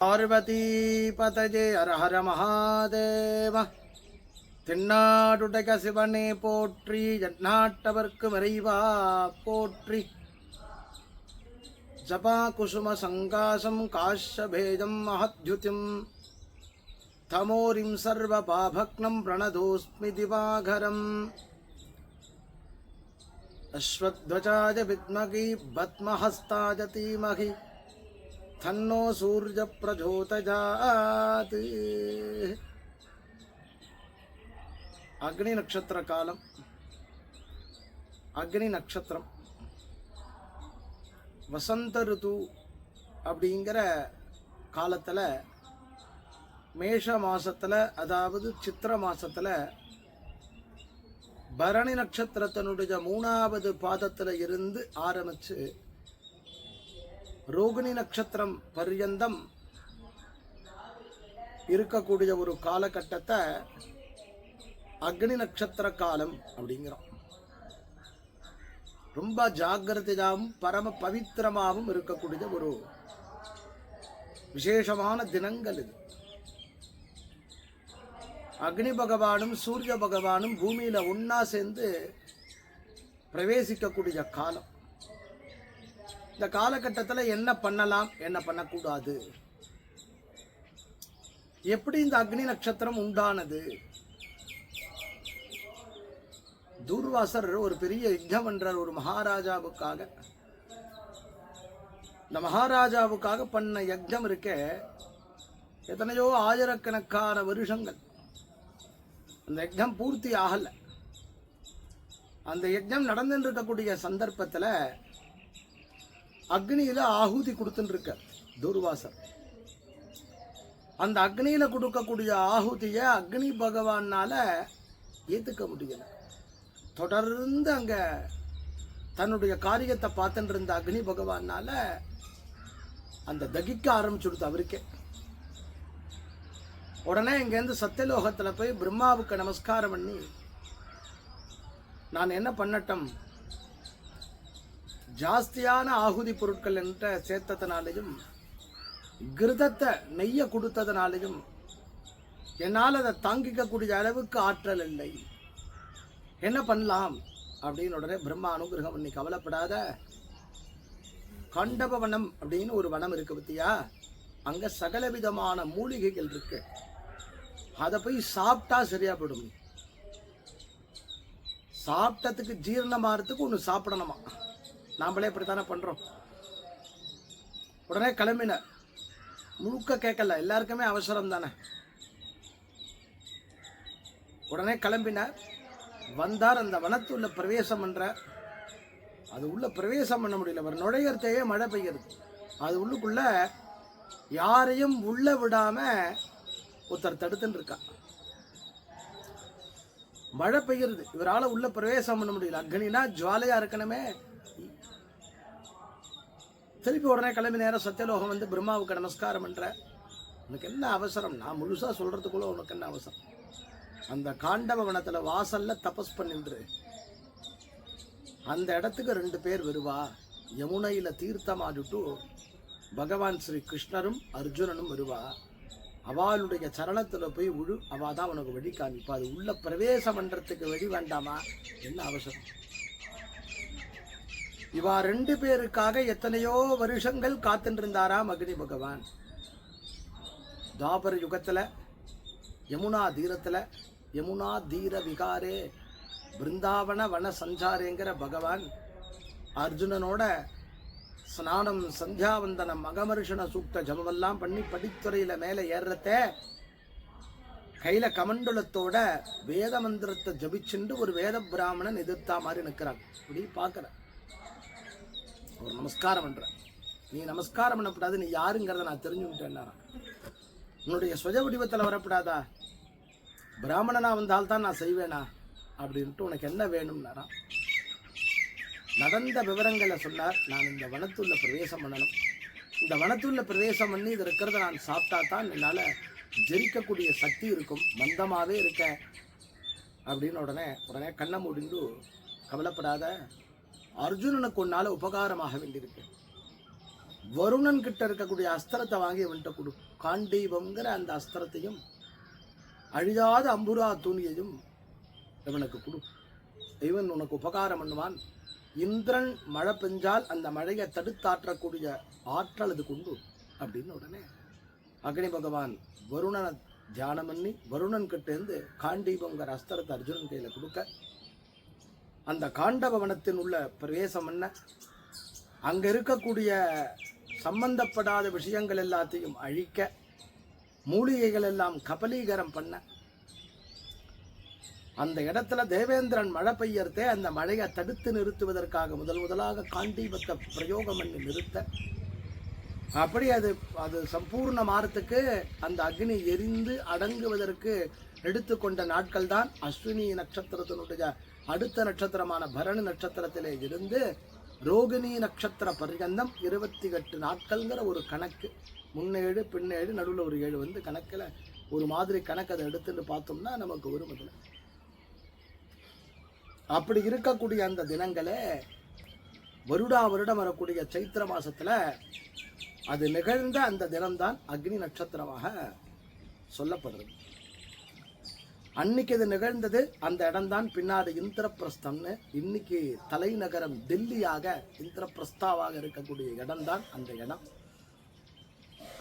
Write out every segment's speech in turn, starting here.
பார்வதி பதஜே ஹர ஹர மகாதேவ. தென்னாடுடைய சிவனே போற்றி, எந்நாட்டவர்க்கு இறைவா போற்றி. ஜபா குசும சங்காசம் காஷ்யபேதம் மஹத்யுதிம் தமோரிம் சர்வ பாபக்னம் பிரணதோஸ்மி திவாகரம். அஸ்வத்வஜாய வித்மகி பத்மஹஸ்தாய தீமஹி தன்னோ சூர்ய பிரஜோதஜாத். அக்னி நட்சத்திர காலம். அக்னி நட்சத்திரம் வசந்த ருது அப்படிங்கிற காலத்தில் மேஷ மாசத்தில், அதாவது சித்திர மாசத்தில் பரணி நட்சத்திரத்தினுடைய 3வது பாதத்தில் இருந்து ஆரம்பித்து ரோகிணி நட்சத்திரம் பர்யந்தம் இருக்கக்கூடிய ஒரு காலகட்டத்தை அக்னி நட்சத்திர காலம் அப்படிங்கிறோம். ரொம்ப ஜாகிரதையாகவும் பரம பவித்திரமாகவும் இருக்கக்கூடிய ஒரு விசேஷமான தினங்கள் இது. அக்னி பகவானும் சூரிய பகவானும் பூமியில ஒன்னா சேர்ந்து பிரவேசிக்கக்கூடிய காலம். இந்த காலகட்டத்தில் என்ன பண்ணலாம், என்ன பண்ணக்கூடாது, எப்படி இந்த அக்னி நட்சத்திரம் உண்டானது? தூர்வாசர் ஒரு பெரிய யுத்தம் என்றார் ஒரு மகாராஜாவுக்காக. இந்த மகாராஜாவுக்காக பண்ண யஜ்ஞம் இருக்க எத்தனையோ ஆயிரக்கணக்கான வருஷங்கள் அந்த யஜ்ஞம் பூர்த்தி ஆகல. அந்த யஜ்ஞம் நடந்துட்டு இருக்கக்கூடிய சந்தர்ப்பத்தில் அக்னியில ஆகுதி கொடுத்துட்டு இருக்க தூர்வாசர். அந்த அக்னியில கொடுக்கக்கூடிய ஆகுதிய அக்னி பகவானால ஏத்துக்க முடியல. தொடர்ந்து அங்க தன்னுடைய காரியத்தை பார்த்துட்டு இருந்த அக்னி பகவானால அந்த தகிக்க ஆரம்பிச்சுடுது அவருக்கே. உடனே இங்கேருந்து சத்தியலோகத்தில் போய் பிரம்மாவுக்கு நமஸ்காரம் பண்ணி, நான் என்ன பண்ணட்டும், ஜாஸ்தியான ஆகுதி பொருட்கள் என்ற சேர்த்ததுனாலையும் கிருதத்தை நெய்ய கொடுத்ததுனாலையும் என்னால் அதை தாங்கிக்கக்கூடிய அளவுக்கு ஆற்றல் இல்லை, என்ன பண்ணலாம் அப்படின்னு உடனே பிரம்மா அனுகிரகம் பண்ணி, கவலைப்படாத, கண்டபவனம் அப்படின்னு ஒரு வனம் இருக்கு பத்தியா, அங்க சகலவிதமான மூலிகைகள் இருக்கு, அதை போய் சாப்பிட்டா சரியா போயிடும். சாப்பிட்டதுக்கு ஜீரணமாகறதுக்கு ஒன்று சாப்பிடணுமா, நாமளே இப்படித்தானே பண்றோம். உடனே கிளம்பின, முழுக்க கேட்கல, எல்லாருக்குமே அவசரம் தானே. உடனே கிளம்பின, வந்தார். அந்த வனத்துள்ள பிரவேசம் பண்ற, அது உள்ள பிரவேசம் பண்ண முடியல, அவர் நுழையறதையே மழை பெய்யுது. அது உள்ளுக்குள்ள யாரையும் உள்ள விடாம ஒருத்தர் தடுத்துன்னு இருக்கா. மழை பெய்யுறது, இவரால் உள்ள பிரவேசம் பண்ண முடியல. அக்னினா ஜுவாலையா இருக்கணுமே. திருப்பி உடனே கிளம்பி நேரம் சத்தியலோகம் வந்து பிரம்மாவுக்கு நமஸ்காரம் பண்ற. உனக்கு என்ன அவசரம், நான் முழுசா சொல்றதுக்குள்ள உனக்கு என்ன அவசரம்? அந்த காண்டவ வனத்துல வாசல்ல தபஸ் பண்ணின்று அந்த இடத்துக்கு 2 பேர் வருவா. யமுனையில தீர்த்தமாடிட்டு பகவான் ஸ்ரீ கிருஷ்ணரும் அர்ஜுனனும் வருவா. அவளுடைய சரணத்துல போய் உழு, அவ தான் உனக்கு வழி காமிப்பா. அது உள்ள பிரவேசம் பண்றதுக்கு வழி வேண்டாமா, என்ன அவசரம்? இவா 2 பேருக்காக எத்தனையோ வருஷங்கள் காத்துட்டு இருந்தாராம் அக்னி பகவான். தாபர யுகத்துல யமுனா தீரத்துல, யமுனா தீர விகாரே பிருந்தாவன வன சஞ்சாரேங்கிற பகவான் அர்ஜுனனோட ஸ்நானம், சந்தியாவந்தனம், அகமர்ஷண சூக்த ஜபமெல்லாம் பண்ணி படித்துறையில மேலே ஏறுறத கையில கமண்டலத்தோட வேத மந்திரத்தை ஜபிச்சுண்டு ஒரு வேத பிராமணன் எதிர்த்தா மாதிரி நிற்கிறான். இப்படி பார்க்கற ஒரு நமஸ்காரம் பண்ற. நீ நமஸ்காரம் பண்ணப்படாது, நீ யாருங்கிறத நான் தெரிஞ்சுக்கிட்டேன்னா, உன்னுடைய சுய வடிவத்தில் வரப்படாதா, பிராமணனா வந்தால்தான் நான் செய்வேனா அப்படின்ட்டு உனக்கு என்ன வேணும்னாராம். நடந்த விவரங்களை சொன்னார். நான் இந்த வனத்துள்ள பிரவேசம் பண்ணணும், இந்த வனத்துள்ள பிரவேசம் பண்ணி இது இருக்கிறத நான் சாப்பிட்டா தான் என்னால் ஜெரிக்கக்கூடிய சக்தி இருக்கும், மந்தமாகவே இருக்க அப்படின்னு. உடனே கண்ணை மூடிண்டு, கவலைப்படாத, அர்ஜுனனுக்கு ஒன்னால உபகாரமாக வேண்டியிருக்கு. வருணன் கிட்ட இருக்கக்கூடிய அஸ்திரத்தை வாங்கி இவன்கிட்ட கொடு. காண்டீபம்ங்கிற அந்த அஸ்திரத்தையும் அழியாத அம்புரா தூணியையும் இவனுக்கு கொடு. இவன் உனக்கு உபகாரம் பண்ணுவான். இந்திரன் மழை பெஞ்சால் அந்த மழையை தடுத்தாற்றக்கூடிய ஆற்றல் அது கொண்டு அப்படின்னு உடனே அக்னி பகவான் வருணனை தியானம் பண்ணி வருணன் கிட்ட இருந்து காண்டீபங்கிற அஸ்திரத்தை அர்ஜுனன் கையில கொடுக்க, அந்த காண்டபவனத்தின் உள்ள பிரவேசம் பண்ண, அங்க இருக்கக்கூடிய சம்பந்தப்படாத விஷயங்கள் எல்லாத்தையும் அழிக்க, மூலிகைகள் எல்லாம் கபலீகரம் பண்ண, அந்த இடத்துல தேவேந்திரன் மழை பெய்யறதே அந்த மழையை தடுத்து நிறுத்துவதற்காக முதலாக காண்டீபத்தை பிரயோகம் பண்ணி நிறுத்த, அப்படி அது சம்பூர்ண மாறத்துக்கு அந்த அக்னி எரிந்து அடங்குவதற்கு எடுத்துக்கொண்ட நாட்கள் தான் அஸ்வினி நட்சத்திரத்தினுடைய அடுத்த நட்சத்திரமான பரணி நட்சத்திரத்திலே இருந்து ரோகிணி நட்சத்திர பர்யந்தம் 28 நாட்கள்ங்கிற ஒரு கணக்கு. முன்னேழு பின்னேழு நடுவில் ஒரு 7 வந்து கணக்கில் ஒரு மாதிரி கணக்கு அதை எடுத்துட்டு பார்த்தோம்னா நமக்கு ஒரு முதல்ல. அப்படி இருக்கக்கூடிய அந்த தினங்களே வருடம் வரக்கூடிய சைத்திர மாசத்துல அது நிகழ்ந்த அந்த தினம்தான் அக்னி நட்சத்திரமாக சொல்லப்படுறது. அன்னைக்கு இது நிகழ்ந்தது. அந்த இடம்தான் பின்னாடி இந்திரபிரஸ்தம்னு இன்னைக்கு தலைநகரம் டெல்லியாக இந்திரபிரஸ்தாவாக இருக்கக்கூடிய இடம்தான் அந்த இடம்.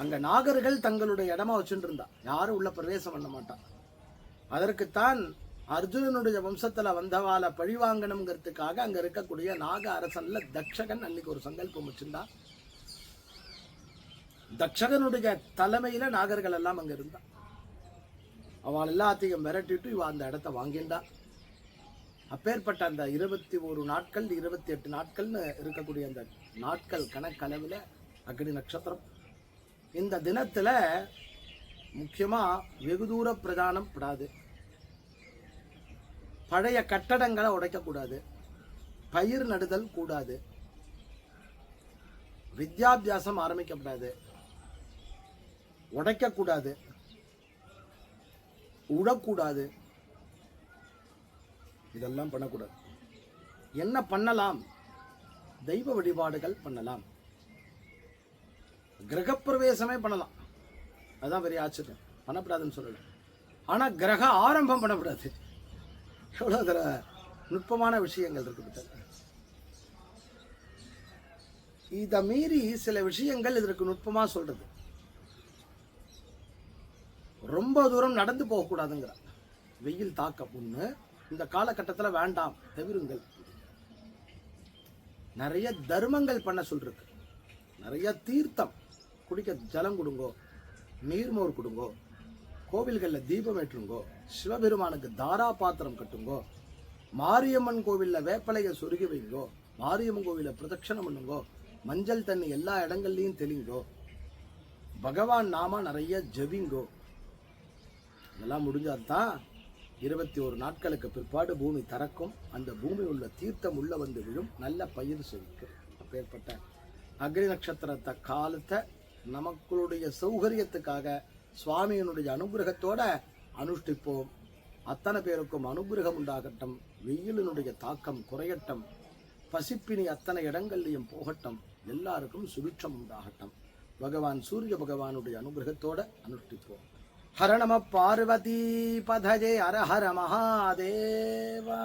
அங்க நாகர்கள் தங்களுடைய இடமா வச்சுட்டு இருந்தா, யாரும் உள்ள பிரவேசம் பண்ண மாட்டான். அதற்குத்தான் அர்ஜுனனுடைய வம்சத்துல வந்தவால பழிவாங்கணுங்கிறதுக்காக அங்க இருக்கக்கூடிய நாக அரசன்ல தக்ஷகன் அன்னைக்கு ஒரு சங்கல்பம் வச்சிருந்தான். தக்ஷகனுடைய தலைமையில நாகர்கள் எல்லாம் அங்க இருந்தா. அவள் எல்லாத்தையும் விரட்டிட்டு இவ அந்த இடத்த வாங்கிண்டா. அப்பேற்பட்ட அந்த 21 நாட்கள் 28 நாட்கள்னு இருக்கக்கூடிய அந்த நாட்கள் கணக்களவில் அக்னி நட்சத்திரம். இந்த தினத்துல முக்கியமா வெகு தூர பிரதானம் படாது, பழைய கட்டடங்களை உடைக்கக்கூடாது, பயிர் நடுதல் கூடாது, வித்யாபியாசம் ஆரம்பிக்கப்படாது, உடைக்கக்கூடாது, உடக்கூடாது, இதெல்லாம் பண்ணக்கூடாது. என்ன பண்ணலாம்? தெய்வ வழிபாடுகள் பண்ணலாம், கிரகப்பிரவேசமே பண்ணலாம். அதுதான் பெரிய ஆச்சரியம். பண்ணக்கூடாதுன்னு சொல்லல, ஆனா கிரக ஆரம்பம் பண்ணக்கூடாது. எவ்வளவு அதுல நுட்பமான விஷயங்கள் இருக்கு. இதை மீறி சில விஷயங்கள் இதற்கு நுட்பமா சொல்றது. ரொம்ப தூரம் நடந்து போகக்கூடாதுங்கிற வெயில் தாக்கம் ஒண்ணு இந்த காலகட்டத்தில் வேண்டாம், தவிருங்கள். நிறைய தர்மங்கள் பண்ண சொல்றது, நிறைய தீர்த்தம் குடிக்க ஜலம் கொடுங்கோ, நீர்மோர் கொடுங்கோ, கோவில்களில் தீபம் ஏற்றுங்கோ, சிவபெருமானுக்கு தாரா பாத்திரம் கட்டுங்கோ, மாரியம்மன் கோவிலில் வேப்பலையை சொருகி வைங்கோ, மாரியம்மன் கோவிலை பிரதட்சணம் பண்ணுங்கோ, மஞ்சள் தண்ணி எல்லா இடங்கள்லையும் தெளிங்கோ, பகவான் நாம நிறைய ஜபிங்கோ. இதெல்லாம் முடிஞ்சால்தான் 21 நாட்களுக்கு பிற்பாடு பூமி திறக்கும். அந்த பூமி உள்ள தீர்த்தம் உள்ள வந்து விழும், நல்ல பயிர் செழிக்கும். அப்பேற்பட்ட அக்னி நட்சத்திரத்தை காலத்தை நமக்களுடைய சௌகரியத்துக்காக சுவாமியினுடைய அனுகிரகத்தோட அனுஷ்டிப்போம். அத்தனை பேருக்கும் அனுகிரகம் உண்டாகட்டும், வெயிலினுடைய தாக்கம் குறையட்டும், பசிப்பினி அத்தனை இடங்கள்லையும் போகட்டும், எல்லாருக்கும் சுபிட்சம் உண்டாகட்டும். பகவான் சூரிய பகவானுடைய அனுகிரகத்தோட அனுஷ்டிப்போம். ஹர நம பார்வதி பதஜே ஹர ஹர மகாதேவா.